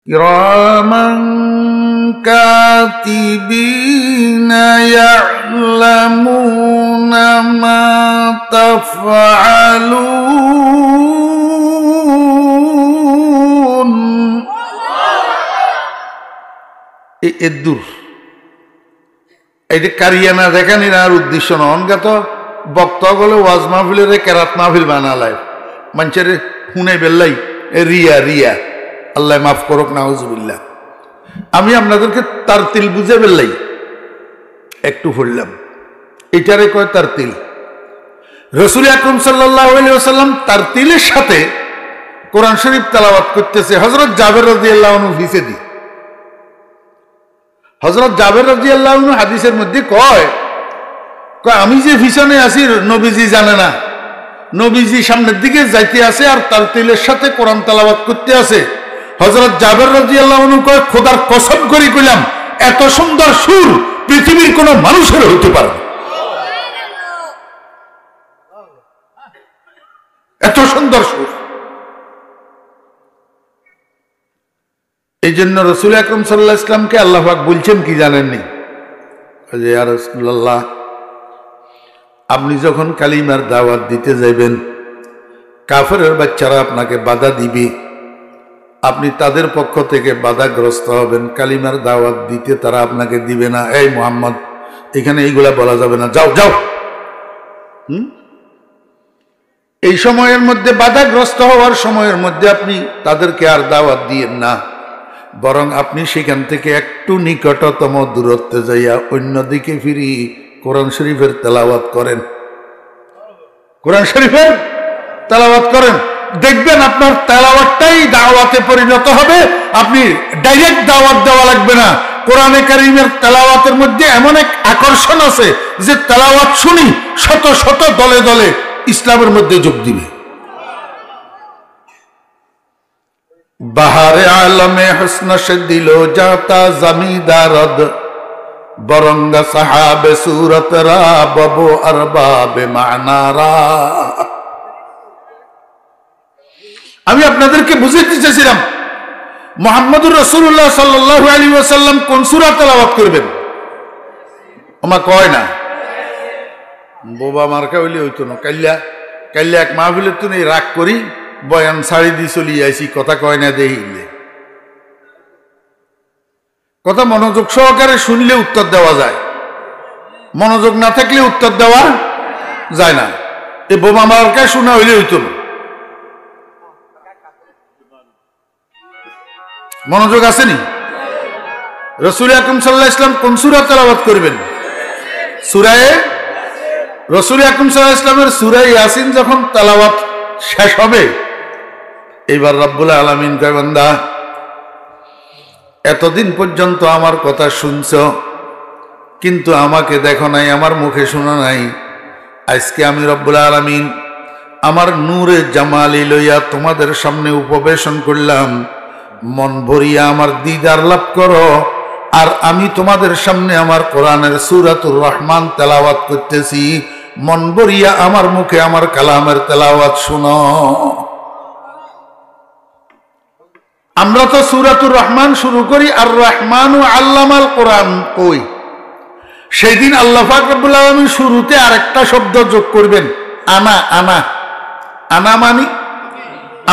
কিরামান কাতিবিনা ইয়া'লামুনা মা তাফআলুন। এদুর এইটা কারিয়ানা দেখানির আর উদ্দেশ্য না। অনগাত বক্তা বলে ওয়াজ মাহফিলের কেরাত মাহফিল বানালায় মানুষের হুনে বেল্লাই রিয়া রিয়া, আল্লাহ মাফ করুক, নাউজুবিল্লাহ। আমি আপনাদেরকে তারতিল বুঝে বেল্লাই একটু পড়লাম, এটারে কয় তারতিল। রাসূল আকরাম সাল্লাল্লাহু আলাইহি ওয়াসাল্লাম তারতিলের সাথে কোরআন শরীফ তেলাওয়াত করতেছে। হযরত জাবের রাদিয়াল্লাহু আনহু হিসেবে হযরত জাবের রাদিয়াল্লাহু আনহু হাদিসের মধ্যে কয় আমি যে পিছনে আছি নবীজি জানে না, নবীজি সামনের দিকে যাইতে আছে আর তারতিলের সাথে কোরআন তেলাওয়াত করতে আছে। হযরত জাবের রাদিয়াল্লাহু আনহু কয় খোদার কসম করে কইলাম এত সুন্দর সুর পৃথিবীর কোন মানুষের হতে পারে না, এত সুন্দর সুর। এই জন্য রাসূল আকরাম সাল্লাল্লাহু আলাইহি ওয়াসাল্লামকে আল্লাহ পাক বলছেন কি জানেননি, যে ইয়া রাসূলুল্লাহ আপনি যখন কালিমার দাওয়াত দিতে যাইবেন কাফেরের বাচ্চারা আপনাকে বাধা দিবে, আপনি তাদের পক্ষ থেকে বাধাগ্রস্ত হবেন, কালিমার দাওয়াত দিতে তারা আপনাকে দিবে না। এই মুহাম্মদ এখানে এইগুলা বলা যাবে না, যাও যাও। এই সময়ের মধ্যে বাধাগ্রস্ত হওয়ার সময়ের মধ্যে আপনি তাদেরকে আর দাওয়াত দিয়েন না, বরং আপনি সেখান থেকে একটু নিকটতম দূরত্বে যাইয়া অন্যদিকে ফিরি কোরআন শরীফের তেলাওয়াত করেন, কোরআন শরীফের তেলাওয়াত করেন। দেখবেন আপনার তেলাওয়াতটাই দাওয়াতে পরিণত হবে, আপনি ডাইরেক্ট দাওয়াত দেওয়া লাগবে না। কোরআনে কারীমের তেলাওয়াতের মধ্যে এমন এক আকর্ষণ আছে যে তেলাওয়াত শুনি শত শত দলে দলে ইসলামের মধ্যে যোগ দিবে। বাহারে আলমে হুসন সে দিল জাতা জমিদারদ বরঙ্গ সাহাবে সুরত রা ববো আরবাবে মানারা। আমি আপনাদেরকে বুঝাইতে চাইছিলাম মুহাম্মদুর রাসূলুল্লাহ সাল্লাল্লাহু আলাইহি ওয়াসাল্লাম কোন সূরা তেলাওয়াত করবেন, ওমা কয় না বোবা মার্কা হইলে হইতো না। কাল্লা কাল্লা এক মাহফিলের তো নেই রাগ করি বয়ান ছাড়ি দিয়ে চলি আইছি, কথা কয় না দেখিলে, কথা মনোযোগ সহকারে শুনলে উত্তর দেওয়া যায়, মনোযোগ না থাকলে উত্তর দেওয়া যায় না। এই বোমা মার্কা শোনা হইলে হইতো না। মনোযোগ আসেনি? রাসূল আকরাম সাল্লাল্লাহু আলাইহি ওয়াসাল্লাম কোন সূরা তেলাওয়াত করবেন? সূরা রাসূল আকরাম সাল্লাল্লাহু আলাইহি ওয়াসাল্লামের সূরা ইয়াসিন যখন তেলাওয়াত শেষ হবে, এবার রব্বুল আলামিন কয় বান্দা এতদিন পর্যন্ত আমার কথা শুনছ কিন্তু আমাকে দেখো নাই, আমার মুখে শোনা নাই। আজকে আমি রব্বুল আলামিন আমার নূরে জামালি লইয়া তোমাদের সামনে উপবেশন করলাম, মন ভরিয়া আমার দিদার লাভ করো। আর আমি তোমাদের সামনে আমার কোরআনের সূরাতুর রহমান তেলাওয়াত করতেছি, মন ভরিয়া আমার মুখে আমার কালামের তেলাওয়াত শুনো। আমরা তো সূরাতুর রহমান শুরু করি আর রহমানু আল্লামাল কোরআন কই, সেই দিন আল্লাহ পাক রব্বুল আলামিন শুরুতে আরেকটা শব্দ যোগ করবেন, আনা। আনা আনা মানে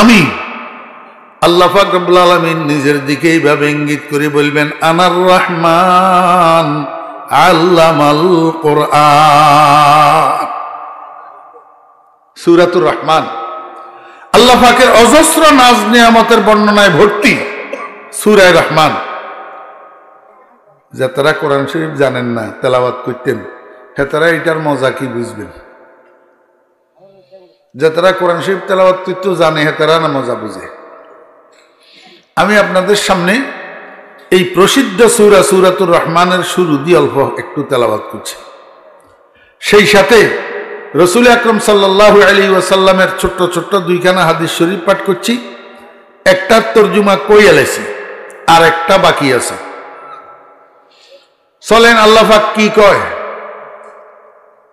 আমি। আল্লাহ পাক রব্বুল আলামিন নিজের দিকে এইভাবে ইঙ্গিত করে বলবেন আনার রহমান আল্লামাল কোরআন। সূরাতুর রহমান আল্লাহ পাকের অজস্র নাজ নিয়ামতের বর্ণনায় ভর্তি সূরা রহমান। যারা কোরআন শরীফ জানেন না তেলাওয়াত করতেন হেতারা এটার মজা কি বুঝবেন, যারা কোরআন শরীফ তেলাওয়াত করতে জানে হেতারা না মজা বুঝে। আমি আপনাদের সামনে এই প্রসিদ্ধ সূরা সূরাতুর রহমানের শুরু দিয়ে অল্প একটু তেলাওয়াত করছি, সেই সাথে রাসূল আকরাম সাল্লাল্লাহু আলাইহি ওয়াসাল্লামের ছোট্ট ছোট্ট দুইখানা হাদিস শরীফ পাঠ করছি। একটার তরজমা কই আলাইছি আর একটা বাকি আছে। চলেন আল্লাহ পাক কি কয়।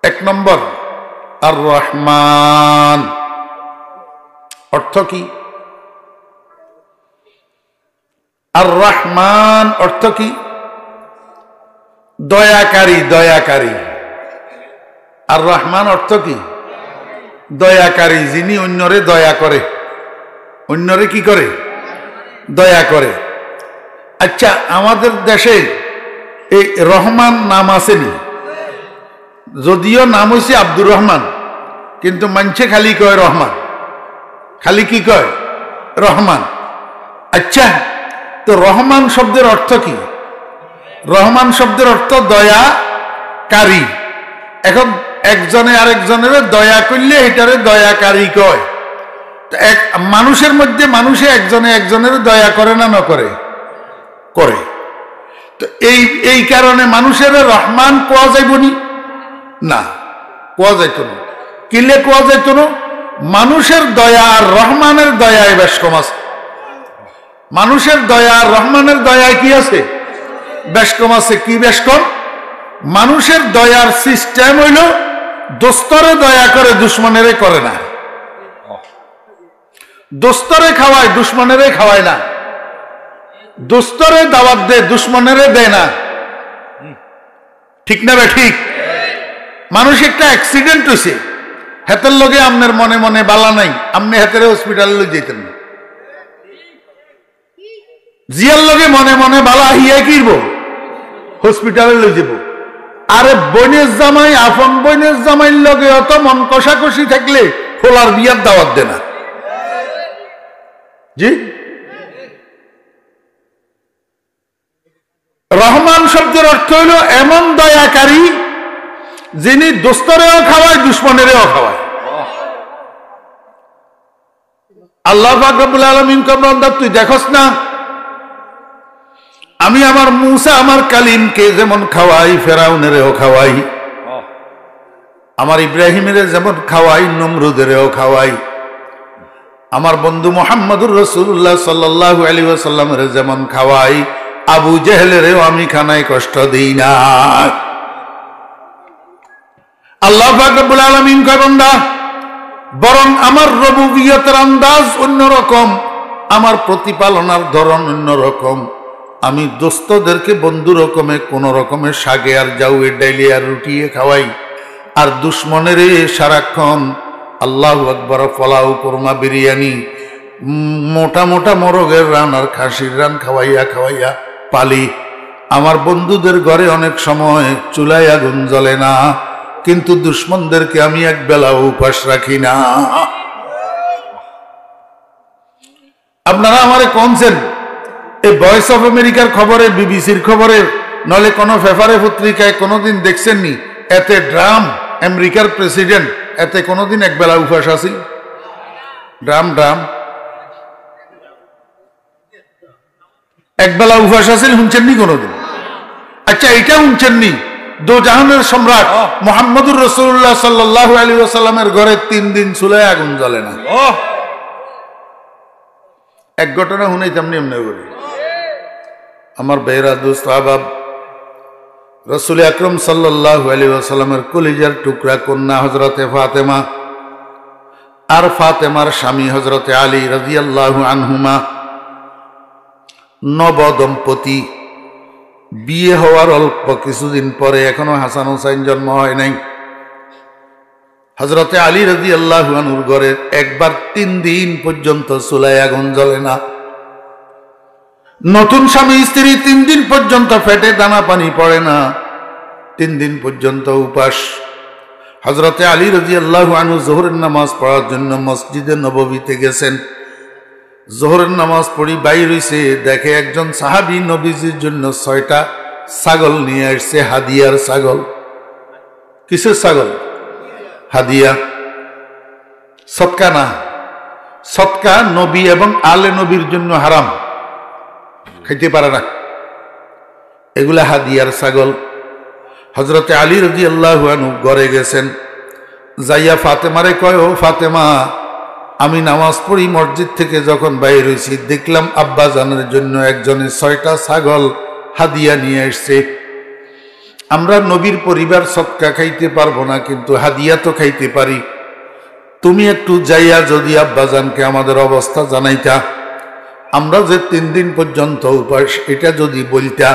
এক নম্বর আর রহমান অর্থ কি? আর রহমান অর্থ কি? দয়াকারী, দয়াকারী। আর রহমান অর্থ কি? দয়াকারী, যিনি অন্যরে দয়া করে। অন্যরে কি করে? দয়া করে। আচ্ছা, আমাদের দেশে এই রহমান নাম আসেনি, যদিও নাম হয়েছে আব্দুর রহমান, কিন্তু মানছে খালি কয় রহমান। খালি কি কয়? রহমান। আচ্ছা, তো রহমান শব্দের অর্থ কি? রহমান শব্দের অর্থ দয়াকারী। এখন একজনে আরেকজনের দয়া করলে এটারে দয়াকারী কয়। এক মানুষের মধ্যে মানুষে একজনে একজনের দয়া করে না না করে? করে। তো এই কারণে মানুষের রহমান কোয়া যাইবনি না, কোয়া যাইত না। কিলে কোয়া যাইত না? মানুষের দয়া আর রহমানের দয়ায় বেশ কম আছে। মানুষের দয়া আর রহমানের দয়ায় কি আছে? বেশ কম আছে। কি বেশ কম? মানুষের দয়ার সিস্টেম হইল দোস্তরে দয়া করে, দুশ্মনেরে করে না। দোস্তরে খাওয়ায়, দুশ্মনেরে খাওয়ায় না। দোস্তরে দাওয়াত দে, দুশ্মনেরে দেয় না। ঠিক না বে ঠিক? মানুষ একটা অ্যাক্সিডেন্ট হয়েছে, হেতের লগে আপনার মনে মনে বালা নাই, আপনি হেতের হসপিটালে লই যেতেন না। জিয়ার লগে মনে মনে বালা হিয়া কিরব, হসপিটালে লই যাব। আরে বইনের জামাই, আপন বইনের জামাইয়ের লগে অত মন কষাকষি থাকলে খোলার বিয়ার দাওয়াত দে না। জি, রহমান শব্দের অর্থ হইল এমন দয়াকারী যিনি দোস্তরেও খাওয়ায়, দুশ্মনেরও খাওয়ায়। আল্লাহ পাক রব্বুল আলামিন কয়, বান্দা তুই দেখোস না আমি আমার মূসা, আমার কালিমকে যেমন খাওয়াই, ফেরাউনেরও খাওয়াই, আমার ইব্রাহিমের যেমন খাওয়াই, নমরুদেরও খাওয়াই, আমার বন্ধু মুহাম্মদুর রাসূলুল্লাহ সাল্লাল্লাহু আলাইহি ওয়াসাল্লামের যেমন খাওয়াই, আবু জেহেলেরও আমি খানায় কষ্ট দিই না। আল্লাহ পাক রব্বুল আলামিন কয়, বান্দা বরং আমার রুবুবিয়তের আন্দাজ অন্যরকম, আমার প্রতিপালনার ধরন অন্যরকম। আমি দোস্তদেরকে বন্ধু রকমে কোন রকমের শাকে আর জাউয়ে ডাইলে আর রুটিয়ে খাওয়াই, আর দুশ্মনের সারাক্ষণ আল্লাহু আকবার, পোলাও, কোরমা, বিরিয়ানি, মোটা মোটা মোরগের রান আর খাসির রান খাওয়াইয়া খাওয়াইয়া পালি। আমার বন্ধুদের ঘরে অনেক সময় চুলায় আগুন জ্বলে না, কিন্তু দুশ্মনদেরকে আমি এক বেলাও উপাস রাখি না। আপনারা আমারে কোনছেন এই ভয়েস অফ আমেরিকার খবরে, বিবিসির খবরে, নলে কোনো পেপারে পত্রিকায় কোনোদিন দেখছেননি এতে ড্রাম আমেরিকার প্রেসিডেন্ট এতে কোনোদিন এক বেলা উপাস আছিল? ড্রাম ড্রাম এক বেলা উপাস আছিল, শুনছেননি কোনোদিন? আচ্ছা, এটা শুনছেননি দো জাহানের সম্রাট মুহাম্মদুর রাসূলুল্লাহ সাল্লাল্লাহু আলাইহি ওয়াসাল্লামের ঘরে 3 দিন চুলায় আগুন জ্বলে না? এক ঘটনা শুনাইতাম নি এমনি করে। আমার বেহরা দোস্ত আহবাব, রাসূল আকরাম সাল্লাল্লাহু আলাইহি ওয়াসাল্লামের কলিজার টুকরা কন্যা হযরতে ফাতেমা আর ফাতেমার স্বামী হযরতে আলী রাদিয়াল্লাহু আনহুমা নব দম্পতি। বিয়ে হওয়ার অল্প কিছুদিন পরে, এখনো হাসান হুসাইন জন্ম হয় নাই, হযরতে আলী রাদিয়াল্লাহু আনহুর ঘরে একবার 3 দিন পর্যন্ত চুলায় আগুন জ্বলে না। নতুন স্বামী স্ত্রী 3 দিন পর্যন্ত পেটে দানা পানি পড়ে না, 3 দিন পর্যন্ত উপাস। হযরতে আলী রাদিয়াল্লাহু আনহু যোহরের নামাজ পড়ার জন্য মসজিদে নববীতে গেছেন। যোহরের নামাজ পড়ি বাইর হইছে, দেখে একজন সাহাবী নবীজির জন্য 6টা ছাগল নিয়ে আসছে, হাদিয়ার ছাগল। কিসের ছাগল? হাদিয়া, সদকা না। সদকা নবী এবং আলে নবীর জন্য হারাম, খাইতে পারে না, এগুলা হাদিয়ার ছাগল। হযরতে আলী রাদিয়াল্লাহু আনহু ঘরে গেছেন, যাইয়া ফাতেমারে কয়, ও ফাতেমা, আমি নামাজ পড়ি মসজিদ থেকে যখন বাইর হইছি, দেখলাম আব্বা জানের জন্য একজনের 6টা ছাগল হাদিয়া নিয়ে আসছে। আমরা নবীর পরিবার সদকা খাইতে পারবো না, কিন্তু হাদিয়া তো খাইতে পারি। তুমি একটু যাইয়া যদি আব্বাজানকে আমাদের অবস্থা জানাইতা। আমরা যে 3 দিন পর্যন্ত উপাস, এটা যদি বলতা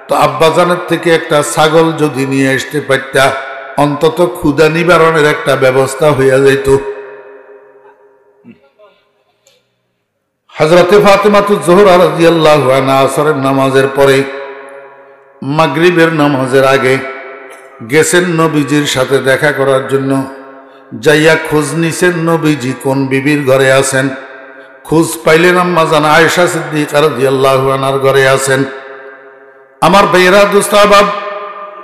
তো আব্বাজানের থেকে একটা ছাগল যদি নিয়ে আসতে পারতা, অন্তত ক্ষুধা নিবারণের একটা ব্যবস্থা হইয়া যাইত। হযরতে ফাতেমাতুজ জোহরা রাদিয়াল্লাহু আনহা আসরের নামাজের পরে মাগরিবের নামাজের আগে গেছেন নবীজির সাথে দেখা করার জন্য। যাইয়া খোঁজ নিছেন নবীজি কোন বিবির ঘরে আছেন। খোঁজ পাইলেন আম্মা জান আয়েশা সিদ্দিকা রাদিয়াল্লাহু আনহার ঘরে আছেন। আমার ভাইয়েরা দোস্ত আহবাব,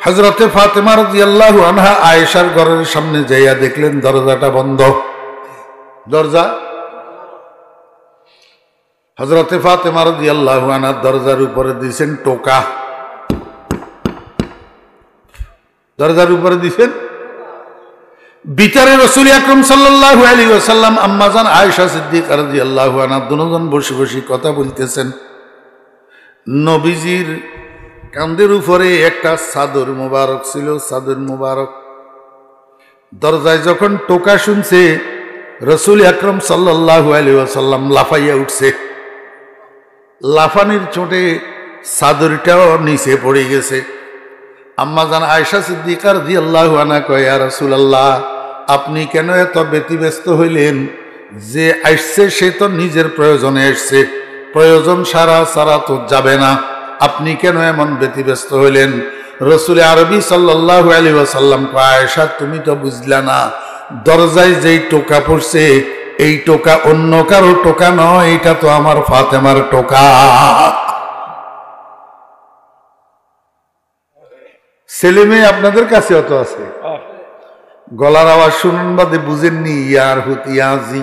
হযরতে ফাতেমা রাদিয়াল্লাহু আনহা আয়েশার ঘরের সামনে যাইয়া দেখলেন দরজাটা বন্ধ। দরজা হযরতে ফাতেমা রাদিয়াল্লাহু আনহা দরজার উপরে দিয়েছেন টোকা। দরজার উপরে দিয়েছেন ভিতরে রাসূল আকরাম সাল্লাল্লাহু আলাইহি ওয়াসাল্লাম আম্মা জান আয়েশা সিদ্দিকা রাদিয়াল্লাহু আনহা দুজন বসে বসে কথা বলতেছেন। নবীজির কাঁধের উপরে একটা চাদর মোবারক ছিল, চাদর মোবারক। দরজায় যখন টোকা শুনছে রাসূল আকরাম সাল্লাল্লাহু আলাইহি ওয়াসাল্লাম লাফাইয়া উঠছে। লাফানির চোটে চাদরটাও নিচে পড়ে গেছে। আম্মা জান আয়েশা সিদ্দিকা রাদিয়াল্লাহু আনহা কয়, ইয়া রাসূলুল্লাহ, আপনি কেন এত ব্যতিব্যস্ত হইলেন? যে আসছে সে তো নিজের প্রয়োজনে আসছে, প্রয়োজন সারা তো যাবে না, আপনি কেন এমন ব্যতিব্যস্ত হইলেন? রাসূল আরবি সাল্লাল্লাহু আলাইহি ওয়াসাল্লাম কয়, আয়েশা তুমি তো বুঝলা না, দরজায় যেই টোকা পড়ছে এই টোকা অন্য কারো টোকা নয়, এটা তো আমার ফাতেমার টোকা। ছেলে মেয়ে আপনাদের কাছে অত আছে, গলার আওয়াজ শুনুন বাদে বুঝেননি। ইয়ার হুতিয়াজি